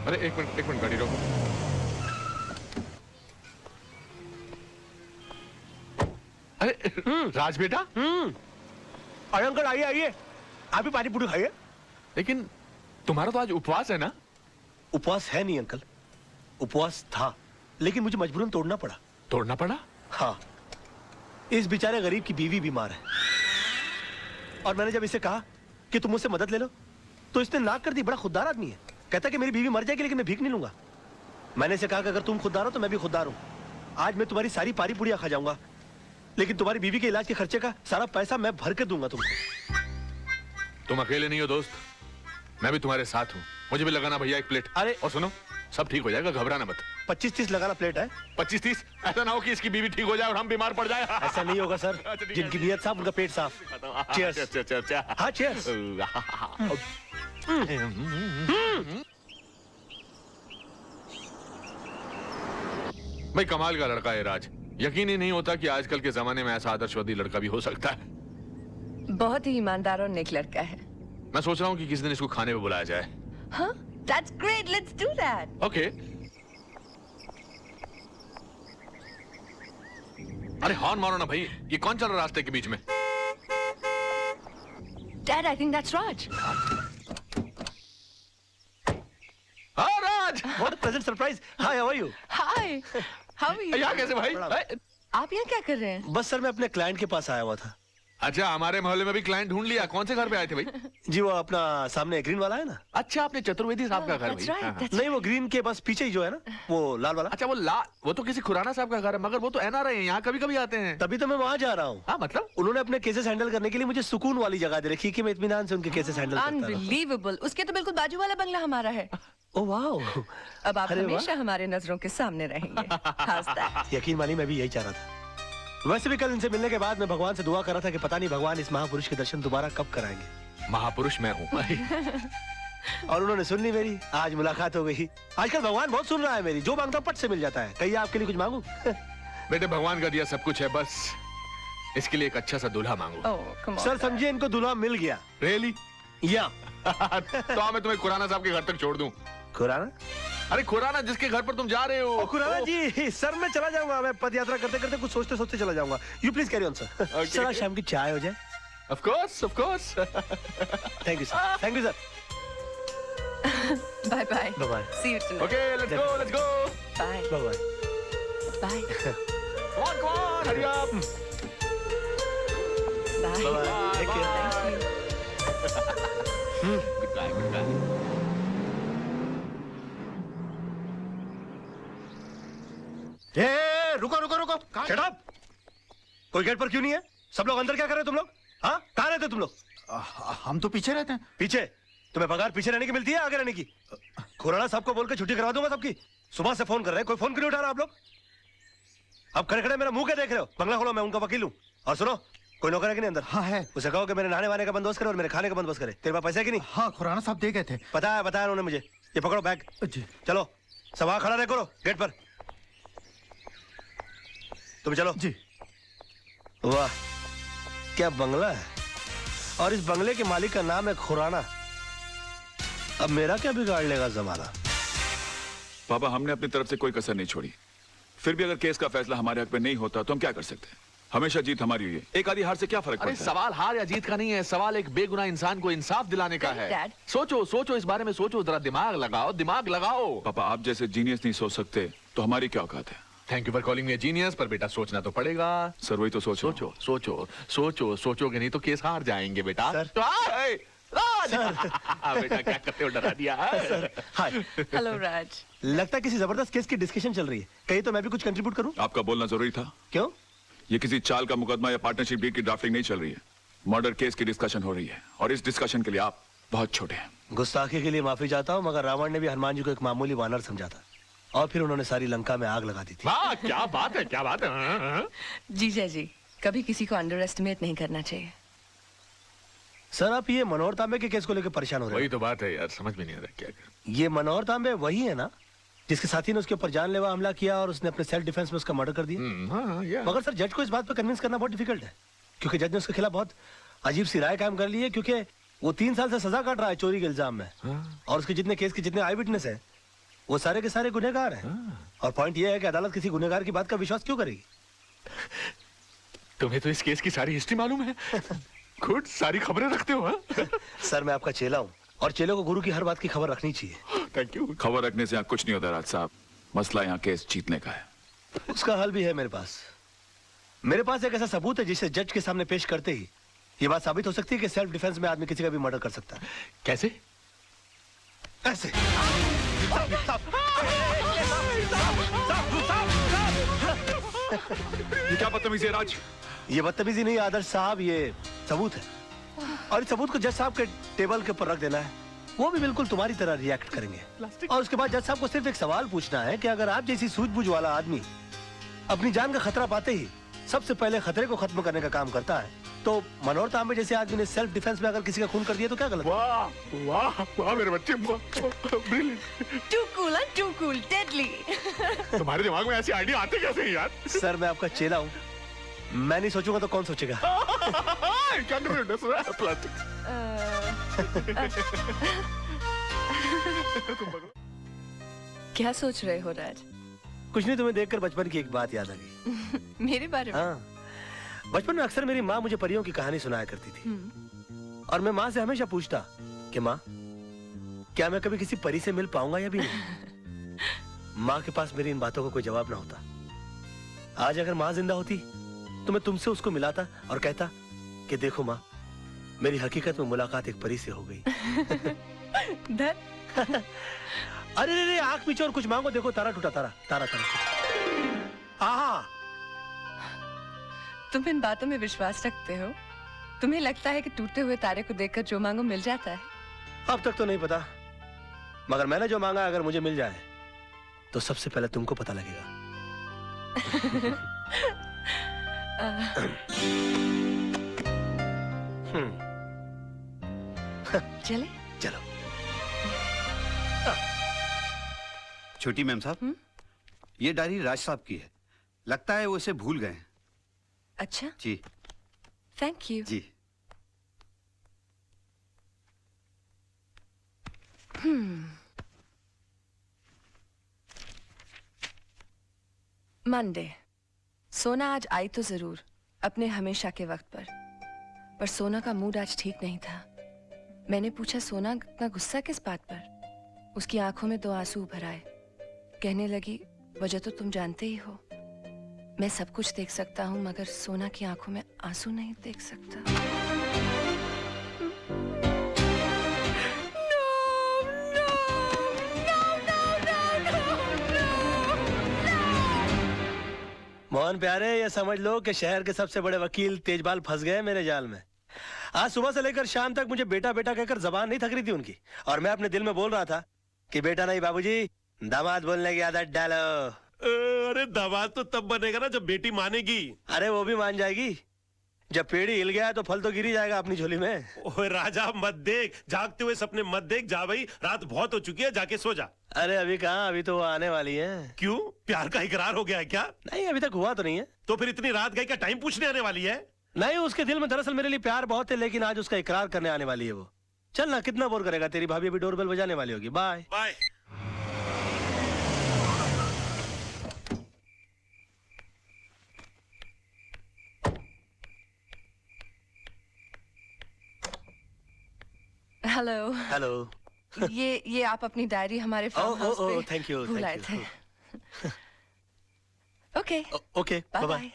अरे एक मिनट गाड़ी रोको। अरे राज बेटा। अरे अंकल आइए आइए, आप भी पानी पूरी खाइए। लेकिन तुम्हारा तो आज उपवास है ना? उपवास है नहीं अंकल, उपवास था, लेकिन मुझे मजबूरन तोड़ना पड़ा। तोड़ना पड़ा? हाँ, इस बेचारे गरीब की बीवी बीमार है और मैंने जब इसे कहा कि तुम मुझसे मदद ले लो तो इसने नाक कर दी। बड़ा खुददार आदमी है, कहता कि मेरी बीवी मर जाएगी लेकिन मैं भीख नहीं लूंगा। मैंने इसे कहा कि अगर तुम खुददार हो तो मैं भी खुददार हूं। आज मैं तुम्हारी सारी पारी पुड़िया खा जाऊंगा, लेकिन तुम्हारी बीवी के इलाज के खर्चे का सारा पैसा मैं भर के दूंगा तुमको। तुम अकेले नहीं हो दोस्त, मैं भी तुम्हारे साथ हूँ। मुझे भी लगाना भैया एक प्लेट। अरे और सुनो, सब ठीक हो जाएगा, घबराना मत। 25-30 लगाना प्लेट है। 25-30? ऐसा ना हो कि इसकी बीवी ठीक हो जाए और हम बीमार पड़ जाए। ऐसा नहीं होगा सर, जिनकी नीयत साफ उनका पेट साफ। चीयर्स। अच्छा। हाँ चीयर्स। भाई कमाल का लड़का है राज, यकीन ही नहीं होता कि आजकल के जमाने में ऐसा आदर्शवादी लड़का भी हो सकता है। बहुत ही ईमानदार और नेक लड़का है। मैं सोच रहा हूँ कि किसी दिन इसको खाने पे बुलाया जाए। हाँ, that's great, let's do that. Okay. अरे हॉर्न मारो ना भाई, ये कौन चल रहा है रास्ते के बीच में? Dad, I think that's Raj. हाँ राज, What a pleasant surprise. Hi, how are you? Hi, how are you? यहाँ कैसे भाई? आप यहाँ क्या कर रहे हैं? बस सर मैं अपने क्लाइंट के पास आया हुआ था। अच्छा, हमारे मोहल्ले में भी क्लाइंट ढूंढ लिया। कौन से घर पे आए थे भाई? जी वो अपना सामने ग्रीन वाला है ना। अच्छा, आपने चतुर्वेदी साहब का घर That's भाई? right, हाँ। that's नहीं वो ग्रीन के बस पीछे ही जो है ना, वो लाल वाला। अच्छा वो तो किसी खुराना साहब का घर है, मगर वो तो एनआरआई है, यहाँ कभी कभी आते हैं। तभी तो मैं वहाँ जा रहा हूँ। हाँ मतलब? उन्होंने अपने केसेस हैंडल करने के लिए मुझे सुकून वाली जगह दे रखी कि मैं इत्मीनान से उनके केसेस हैंडल करता रहूं। Unbelievable. उसके तो बिल्कुल बाजू वाला बंगला हमारा है। Oh wow. अब आप अरे वाह। हमेशा हमारे नजरों के सामने रहेंगे। How's that? यकीन मानिए मैं भी यही चाह रहा था। वैसे भी कल इनसे मिलने के बाद मैं भगवान से दुआ कर रहा था कि पता नहीं भगवान इस महापुरुष के दर्शन दोबारा कब कराएंगे। महापुरुष मैं हूँ। और उन्होंने सुन ली मेरी, आज मुलाकात हो गई। आजकल भगवान बहुत सुन रहा है मेरी, जो मांगता हूं पट से मिल जाता है। कहिए आपके लिए कुछ मांगू? बेटे भगवान का दिया सब कुछ है, बस इसके लिए एक अच्छा सा दूल्हा मांगो। Oh, come on. सर समझिए इनको दूल्हा मिल गया। रियली? या तो मैं तुम्हें खुराना साहब के घर तक छोड़ दूं। खुराना? अरे खुराना जिसके घर पर तुम जा रहे हो। खुराना जी, सर मैं चला जाऊंगा। मैं पद यात्रा करते करते कुछ सोचते सोचते चला जाऊंगा। You please carry on sir. Sir आज शाम की चाय हो जाए। Of course of course. Thank you sir, thank you sir. Bye bye. Bye bye. See you tonight. Okay let's go let's go. Bye. Bye bye. Bye. Come on hurry up. Bye. Bye-bye. Take care. Thank you. Goodbye. रुको रुको रुको, shut up. कोई gate पर क्यों नहीं है? सब लोग अंदर क्या कर रहे हो तुम लोग? हाँ कहाँ रहते हो तुम लोग? हम तो पीछे रहते हैं। पीछे? तुम्हें पगार पीछे रहने की मिलती है आगे रहने की? खुराना साहब को बोल के छुट्टी करवा दूंगा सबकी। सुबह से फोन कर रहे हैं, कोई फोन क्यों नहीं उठा रहा आप लोग? अब खड़े खड़े मेरा मुंह क्या देख रहे हो? बंगला खोलो, मैं उनका वकील हूँ। और सुनो, कोई नौकर है कि नहीं अंदर? हाँ है। उसे कहो कि मेरे नहाने वाने का बंदोबस्त करे और मेरे खाने का बंदोबस्त करे। तेरे पास पैसे है कि नहीं? हाँ खुराना साहब दे गए थे। बताया उन्होंने मुझे। ये पकड़ो बैग। जी। चलो सब वहां खड़ा रहे करो गेट पर। तुम चलो। जी। वाह क्या बंगला है, और इस बंगले के मालिक का नाम है खुराना। अब मेरा क्या बिगाड़ लेगा जमाना? पापा हमने अपनी तरफ से कोई कसर नहीं छोड़ी, फिर भी अगर केस का फैसला हमारे हक में नहीं होता तो हम क्या कर सकते हैं? हमेशा जीत हमारी हुई है, एक आधी हार से क्या फर्क अरे पड़ता है? सवाल हार या जीत का नहीं है, सवाल एक बेगुनाह इंसान को इंसाफ दिलाने का है। Dad. सोचो इस बारे में सोचो, जरा दिमाग लगाओ। पापा आप जैसे जीनियस नहीं सोच सकते तो हमारी क्या औकात है? Thank you for calling me a genius, पर बेटा सोचना तो पड़ेगा। सर वही तो सोचो। सोचोगे नहीं तो केस हार जाएंगे बेटा। सर। तो राज बेटा क्या करते हो, डरा दिया। हाय। Hello, Raj. लगता है किसी जबरदस्त केस की डिस्कशन चल रही है, कहीं तो मैं भी कुछ कंट्रीब्यूट करूं? आपका बोलना जरूरी था। क्यों? ये किसी चाल का मुकदमा या पार्टनरशिप डील की ड्राफ्टिंग नहीं चल रही है, मर्डर केस की डिस्कशन हो रही है, और इस डिस्कशन के लिए आप बहुत छोटे हैं। गुस्ताखी के लिए माफी चाहता हूं, मगर रावण ने भी हनुमान जी को एक मामूली वानर समझा था, और फिर उन्होंने सारी लंका में आग लगा दी थी। वाह क्या बात है। जीजा जी, कभी किसी को अंडर एस्टिमेट नहीं करना चाहिए। सर आप ये मनोहर तांबे के केस को लेकर परेशान हो रहे वही हैं? तो बात है यार, समझ में नहीं आ रहा क्या कर। ये मनोहर तांबे वही है ना जिसके साथी ने उसके ऊपर जानलेवा हमला किया और उसने अपने सेल्फ डिफेंस में उसका मर्डर कर दिया? हाँ या। मगर सर जज को इस बात पर कन्विंस करना बहुत डिफिकल्ट है, क्योंकि जज ने उसके खिलाफ बहुत अजीब सी राय कायम कर ली है, क्योंकि वो 3 साल से सजा काट रहा है चोरी के इल्जाम में। और उसके जितने केस के जितने आई विटनेस हैं वो सारे के सारे गुनहगार हैं। और पॉइंट ये है कि अदालत किसी गुनहगार की बात का विश्वास क्यों करेगी? तुम्हें तो इस केस की सारी हिस्ट्री मालूम है। गुड, सारी खबरें रखते हो। हाँ? सर मैं आपका चेला हूँ और चेलों को गुरु की हर बात की खबर रखनी चाहिए। Thank you. खबर रखने से यहाँ कुछ नहीं होता राज साहब, मसला यहाँ केस जीतने का है। उसका हल भी है मेरे पास। मेरे पास एक ऐसा सबूत है जिसे जज के सामने पेश करते ही ये बात साबित हो सकती है कि सेल्फ डिफेंस में आदमी किसी का भी मर्डर कर सकता है। कैसे? ऐसे। ये क्या बदतमीजी है राज? ये बदतमीजी नहीं आदर्श साहब, ये सबूत है। और इस सबूत को जज साहब के टेबल के ऊपर रख देना है। वो भी बिल्कुल तुम्हारी तरह रिएक्ट करेंगे। और उसके बाद जज साहब को सिर्फ एक सवाल पूछना है कि अगर आप जैसी सूझबूझ वाला आदमी अपनी जान का खतरा पाते ही सबसे पहले खतरे को खत्म करने का काम करता है, तो मनोहर तांबे जैसे आदमी ने सेल्फ डिफेंस में अगर किसी का खून कर दिया तो क्या गलत? वाह वाह वाह मेरे बच्चे, brilliant. Too cool, huh? Too cool, deadly. तुम्हारे दिमाग में ऐसे आइडिया आते कैसे हैं यार? सर मैं आपका चेला हूँ, मैं नहीं सोचूंगा तो कौन सोचेगा? क्या कर रहे हो? प्लास्टिक। क्या सोच रहे हो राज? कुछ नहीं, तुम्हें देखकर बचपन की एक बात याद आ गई। मेरे बारे में? हाँ, बचपन में अक्सर मेरी माँ मुझे परियों की कहानी सुनाया करती थी। और मैं माँ से हमेशा पूछता कि माँ, क्या मैं कभी किसी परी से मिल पाऊंगा या भी नहीं? माँ के पास मेरी इन बातों का कोई जवाब ना होता। आज अगर माँ जिंदा होती तो मैं तुमसे उसको मिलाता और कहता कि देखो माँ, मेरी हकीकत में मुलाकात एक परी से हो गई। अरे रे आंख मीचो और कुछ मांगो, देखो तारा टूटा, तारा तारा तारा। आहा, तुम इन बातों में विश्वास रखते हो? तुम्हें लगता है कि टूटे हुए तारे को देखकर जो मांगो मिल जाता है? अब तक तो नहीं पता, मगर मैंने जो मांगा अगर मुझे मिल जाए तो सबसे पहले तुमको पता लगेगा। चले? चलो। छोटी मैम साहब, ये डायरी राज साहब की है। लगता है वो इसे भूल गए हैं। अच्छा जी थैंक यू। जी। मंडे। सोना आज आई तो जरूर अपने हमेशा के वक्त पर सोना का मूड आज ठीक नहीं था। मैंने पूछा सोना इतना गुस्सा किस बात पर? उसकी आंखों में 2 आंसू उभर आए। कहने लगी वजह तो तुम जानते ही हो, मैं सब कुछ देख सकता हूँ मगर सोना की आंखों में आंसू नहीं देख सकता। मोहन प्यारे, ये समझ लो कि शहर के सबसे बड़े वकील तेजपाल फंस गए मेरे जाल में। आज सुबह से लेकर शाम तक मुझे बेटा बेटा कहकर जबान नहीं थक रही थी उनकी, और मैं अपने दिल में बोल रहा था कि बेटा नहीं बाबूजी, दामाद बोलने की आदत डालो। अरे दामाद तो तब बनेगा ना जब बेटी मानेगी। अरे वो भी मान जाएगी, जब पेड़ ही हिल गया तो फल तो गिर ही जाएगा अपनी झोली में। ओए राजा मत देख, जागते हुए सपने मत देख। जा भाई, रात बहुत हो चुकी है, जाके सो जा। अरे अभी कहाँ, अभी तो वो आने वाली है। क्यों, प्यार का इकरार हो गया है क्या? नहीं, अभी तक हुआ तो नहीं है। तो फिर इतनी रात गई का टाइम पूछने आने वाली है? नहीं, उसके दिल में दरअसल मेरे लिए प्यार बहुत है, लेकिन आज उसका इकरार करने आने वाली है वो। चल ना, कितना बोर करेगा, तेरी भाभी अभी डोरबेल बजाने वाली होगी। Bye bye. हेलो। हेलो। ये आप अपनी डायरी हमारे फार्म हाउस पे थैंक यू, भूल आए थे। Okay okay, bye bye.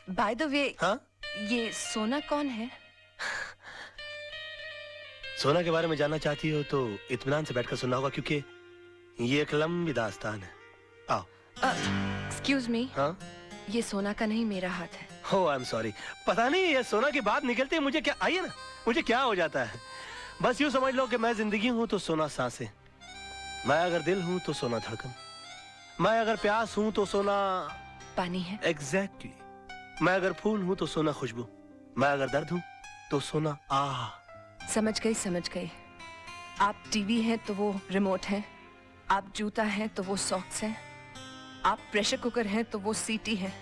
Bye the way, हाँ, ये सोना कौन है? सोना के बारे में जानना चाहती हो तो इत्मीनान से बैठकर सुनना होगा, क्योंकि ये एक लंबी दास्तान है। आओ। Excuse me. हाँ, ये सोना का नहीं, मेरा हाथ है। हो आई एम सॉरी। पता नहीं ये सोना की बात निकलती है मुझे क्या, आइए ना, मुझे क्या हो जाता है। बस यूं समझ लो कि मैं जिंदगी हूं तो सोना सांसें, मैं अगर दिल हूं तो सोना धड़कन, मैं अगर प्यास हूं तो सोना पानी है। एग्जैक्टली। मैं अगर फूल हूं तो सोना खुशबू, मैं अगर दर्द हूं तो सोना आह। समझ गई। आप टीवी हैं तो वो रिमोट है, आप जूता हैं तो वो सॉक्स हैं, आप प्रेशर कुकर हैं तो वो सीटी है।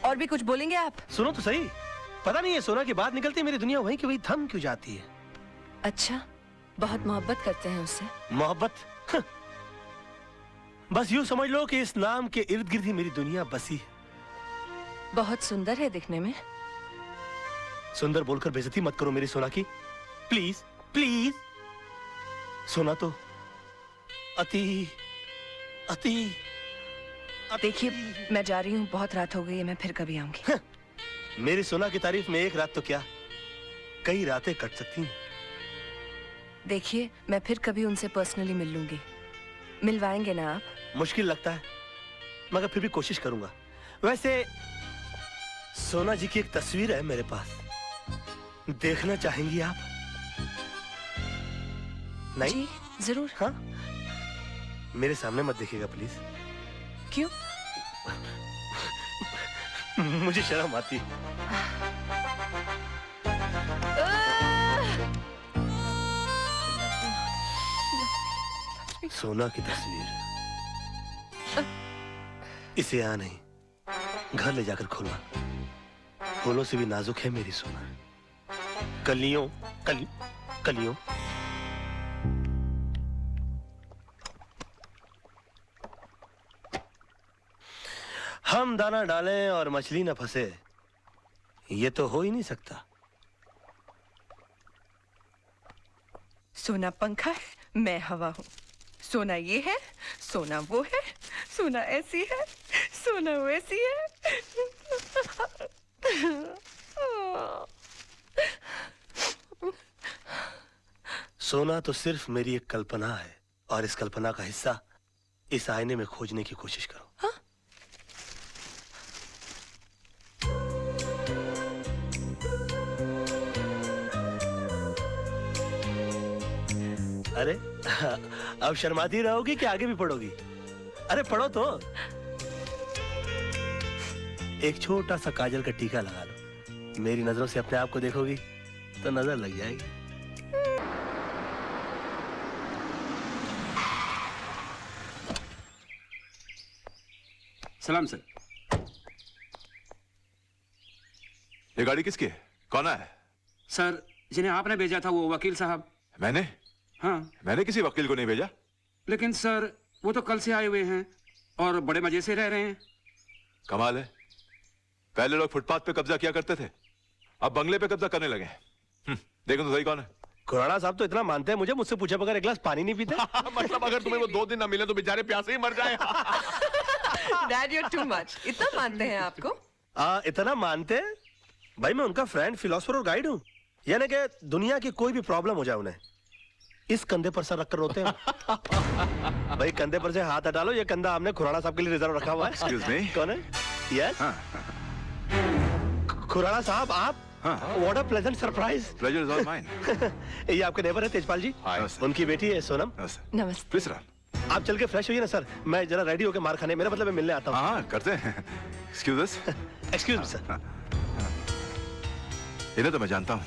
और भी कुछ बोलेंगे आप? सुनो तो सही, पता नहीं ये सोना की बात निकलती मेरी दुनिया वहीं की वहीं थम क्यों जाती है। अच्छा, बहुत मोहब्बत करते हैं उससे? मोहब्बत बस यूं समझ लो कि इस नाम के इर्द गिर्द ही मेरी दुनिया बसी है। बहुत सुंदर है दिखने में। सुंदर बोलकर बेइज्जती मत करो मेरी सोना की, प्लीज प्लीज। सोना तो अति अति देखिए, मैं जा रही हूँ, बहुत रात हो गई है, मैं फिर कभी आऊंगी। मेरी सोना की तारीफ में एक रात तो क्या, कई रातें कट सकती हैं। देखिए, मैं फिर कभी उनसे पर्सनली मिल लूंगी। मिलवाएंगे ना आप? मुश्किल लगता है, मगर फिर भी कोशिश करूंगा। वैसे सोना जी की एक तस्वीर है मेरे पास, देखना चाहेंगी आप? नहीं? जी, जरूर। हाँ, मेरे सामने मत देखिएगा प्लीज। क्यों? मुझे शर्म आती है। सोना की तस्वीर, इसे यहाँ नहीं, घर ले जाकर खोलना। फूलों से भी नाजुक है मेरी सोना। कलियों कलियों। हम दाना डालें और मछली न फंसे, ये तो हो ही नहीं सकता। सोना पंखा है, मैं हवा हूँ। सोना ये है, सोना वो है, सोना ऐसी है, सोना वैसी है। सोना तो सिर्फ मेरी एक कल्पना है, और इस कल्पना का हिस्सा इस आईने में खोजने की कोशिश करो। हाँ? अरे अब शर्माती रहोगी कि आगे भी पढ़ोगी? अरे पढ़ो तो। एक छोटा सा काजल का टीका लगा लो, मेरी नजरों से अपने आप को देखोगी तो नजर लग जाएगी। सलाम सर। ये गाड़ी किसकी है? कौन है? सर, जिन्हें आपने भेजा था वो वकील साहब। मैंने? हाँ। मैंने किसी वकील को नहीं भेजा। लेकिन सर, वो तो कल से आए हुए हैं और बड़े मजे से रह रहे हैं। कमाल है, पहले लोग फुटपाथ पे कब्जा किया करते थे, अब बंगले पे कब्जा करने लगे। देखो तो सही कौन है। खुराना साहब तो इतना मानते हैं मुझे, मुझसे पूछे बगैर एक गिलास पानी नहीं पीते। मतलब अगर तुम्हें वो 2 दिन ना मिले तो बेचारे प्यासे ही मर जाए। Dad, you're too much. इतना मानते हैं आपको? इतना मानते हैं? भाई मैं उनका फ्रेंड, फिलोसफर और गाइड हूँ। यानी कि दुनिया की कोई भी प्रॉब्लम हो जाए उन्हें इस कंधे पर सर रखकर रोते हैं। भाई कंधे पर से हाथ हटा लो, ये कंधा हमने खुराना साहब के लिए रिजर्व रखा हुआ है। Excuse me? कौन है? यस खुराना साहब, आप? What a pleasant surprise. Pleasure is all mine. ये आपके नेबर है तेजपाल जी। उनकी बेटी है सोनम। नमस्ते। Please run. आप चल के फ्रेश होइए ना सर, मैं जरा रेडी होके मार खाने, मेरा मतलब मैं मिलने आता हूँ। हाँ करते हैं। Excuse us. Excuse me sir. इन्हें तो मैं जानता हूँ।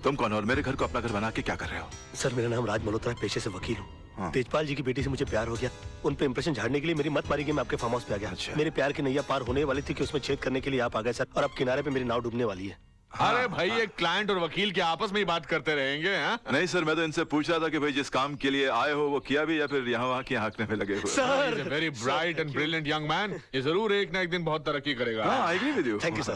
तुम कौन हो और मेरे घर को अपना घर बना के क्या कर रहे हो? सर मेरा नाम राज मल्होत्रा है, पेशे से वकील हूँ। हाँ। तेजपाल जी की बेटी से मुझे प्यार हो गया, उन पे इंप्रेशन झाड़ने के लिए मेरी मत मारी गई, मैं आपके फार्म हाउस पे आ गया। अच्छा। मेरे प्यार की नैया पार होने वाली थी कि उसमें छेद करने के लिए आप आ गए सर, और अब किनारे पे मेरी नाव डूबने वाली है। अरे भाई, एक क्लाइंट और वकील के आपस में ही बात करते रहेंगे। हाँ? नहीं सर, मैं तो इनसे पूछ रहा था कि भाई जिस काम के लिए आए हो वो किया भी या फिर यहाँ वहाँ की हाँकने में लगे हुए? Sir very bright and brilliant young man, ये जरूर एक ना एक दिन बहुत तरक्की करेगा। हाँ, I agree with you. Thank you sir.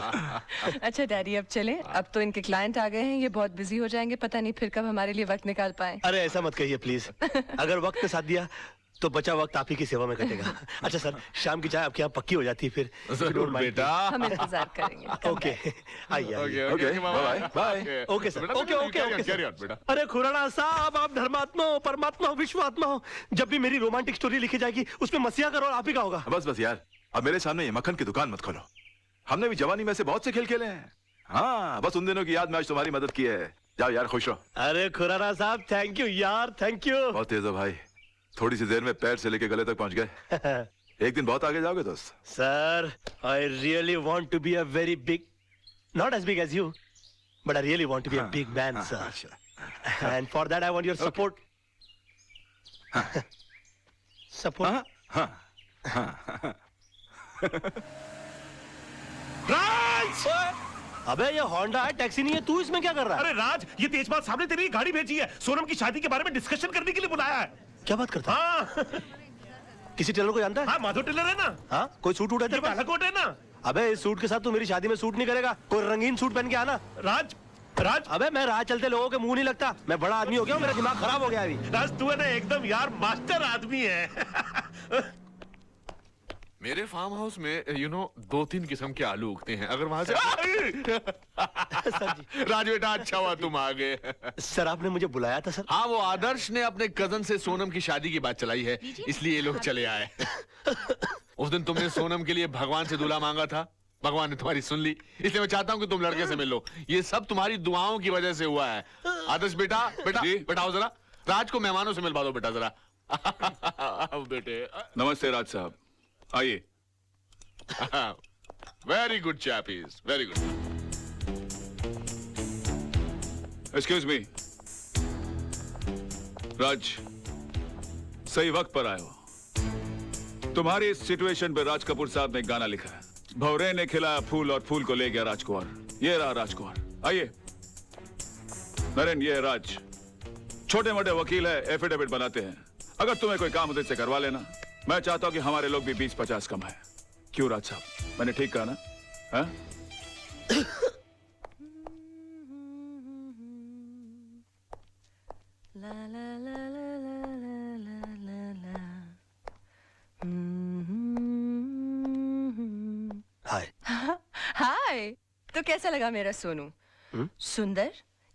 अच्छा डैडी, अब चलें? अब तो इनके क्लाइंट आ गए हैं, ये बहुत बिजी हो जाएंगे, पता नहीं फिर कब हमारे लिए वक्त निकाल पाए। अरे ऐसा मत कहिए प्लीज, अगर वक्त ने साथ दिया तो बचा वक्त आप ही की सेवा में कटेगा। अच्छा सर, शाम की चाय आपके यहाँ पक्की हो जाती है फिर? जरूर बेटा। हम इंतजार करेंगे। ओके आइए आइए। Okay, bye-bye. Bye. Okay sir, okay okay okay बेटा। अरे खुराना साहब, आप धर्मात्मा हो, परमात्मा हो, विश्वात्मा हो। जब भी मेरी रोमांटिक स्टोरी लिखी जाएगी उसमें मसीहा का रोल आप ही का होगा। बस बस यार, अब मेरे सामने ये मक्खन की दुकान मत खोलो। हमने भी जवानी में से बहुत से खेल खेले हैं। हाँ, बस उन दिनों की याद में आज तुम्हारी मदद की है। जाओ यार, खुश रहो। अरे खुराना साहब, थैंक यू यार, थैंक यू। बहुत तेज हो भाई, थोड़ी सी देर में पैर से लेके गले तक पहुंच गए। एक दिन बहुत आगे जाओगे दोस्त। Sir, I really want to be a very big, not as big as you, but I really want to be a big man sir, and for that I want your support. Support? Raj! अबे ये Honda है, taxi नहीं है, तू इसमें क्या कर रहा है? अरे राज, ये तेजपाल साहब ने तेरी गाड़ी भेजी है, सोनम की शादी के बारे में डिस्कशन करने के लिए बुलाया है। क्या बात करता है? हाँ किसी टेलर को जानता है? हाँ माधव टेलर है ना, हाँ, कोई सूट वूट है ये तेरे पास? काला कोट है ना। अबे इस सूट के साथ तू मेरी शादी में सूट नहीं करेगा, कोई रंगीन सूट पहन के आना। राज राज अबे मैं राह चलते लोगों के मुंह नहीं लगता, मैं बड़ा आदमी हो गया हूँ, मेरा दिमाग खराब हो गया अभी। राज तू है ना एकदम यार मास्टर आदमी है। मेरे फार्म हाउस में 2-3 किस्म के आलू उगते हैं, अगर वहां से सर जी। राज बेटा अच्छा हुआ तुम आ गए। सर आपने मुझे बुलाया था सर? हाँ, वो आदर्श ने अपने कजन से सोनम की शादी की बात चलाई है, इसलिए ये लोग चले आए। उस दिन तुमने सोनम के लिए भगवान से दूल्हा मांगा था, भगवान ने तुम्हारी सुन ली, इसलिए मैं चाहता हूँ कि तुम लड़के से मिल लो। ये सब तुम्हारी दुआओं की वजह से हुआ है। आदर्श बेटा बेटा बेटा आओ जरा, राज को मेहमानों से मिलवा दो बेटा जरा। आओ बेटे। नमस्ते राज साहब, आइए। Very good chappies, very good. Excuse me Raj, सही वक्त पर आए हो। तुम्हारी इस सिचुएशन पे राज कपूर साहब ने एक गाना लिखा है, भंवरे ने खिलाया फूल और फूल को ले गया राजकुमार। ये रहा राजकुमार। आइए नरेन, ये है राज, छोटे मोटे वकील है, एफिडेविट बनाते हैं। अगर तुम्हें कोई काम उधर से करवा लेना, मैं चाहता हूं कि हमारे लोग भी 20-50 कम है। क्यों राज साहब, मैंने ठीक कहा ना? हाँ? ला ला ला ला ला ला ला ला। हाय। हाय, तो कैसा लगा मेरा सोनू? सुंदर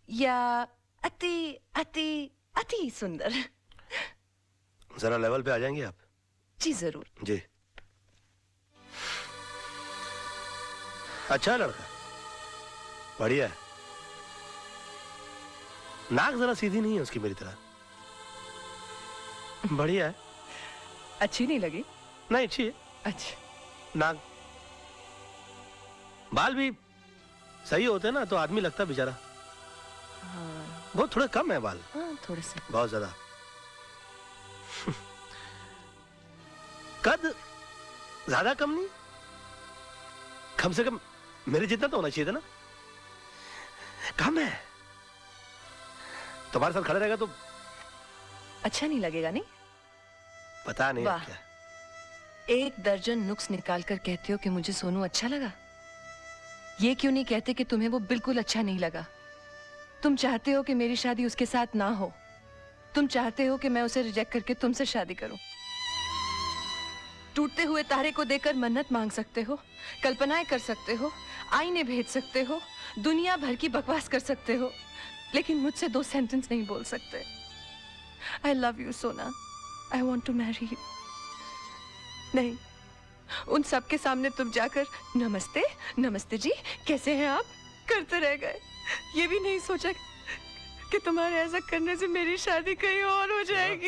या अति अति अति सुंदर? जरा लेवल पे आ जाएंगे आप? जी जरूर। जी। अच्छा लड़का, बढ़िया है। नाक जरा सीधी नहीं है उसकी मेरी तरह। बढ़िया है। अच्छी नहीं लगी? नहीं अच्छी है। अच्छा। नाक, बाल भी सही होते ना तो आदमी लगता बेचारा। हाँ, बहुत थोड़े कम है बाल। हाँ थोड़े से। बहुत ज्यादा। कद ज्यादा कम नहीं, कम से कम मेरे जितना तो होना चाहिए था ना। कम है। तुम्हारे साथ खड़ा रहेगा तो अच्छा नहीं लगेगा नहीं? पता नहीं वाह। क्या। 1 दर्जन नुक्स निकाल कर कहते हो कि मुझे सोनू अच्छा लगा। ये क्यों नहीं कहते कि तुम्हें वो बिल्कुल अच्छा नहीं लगा? तुम चाहते हो कि मेरी शादी उसके साथ ना हो, तुम चाहते हो कि मैं उसे रिजेक्ट करके तुमसे शादी करूं। टूटते हुए तारे को देखकर मन्नत मांग सकते हो, कल्पनाएं कर सकते हो, आईने भेज सकते हो, दुनिया भर की बकवास कर सकते हो, लेकिन मुझसे 2 सेंटेंस नहीं बोल सकते। आई लव यू सोना, I want to marry you. नहीं, उन सब के सामने तुम जाकर नमस्ते नमस्ते जी कैसे हैं आप करते रह गए। ये भी नहीं सोचा कि तुम्हारे ऐसा करने से मेरी शादी कहीं और हो जाएगी।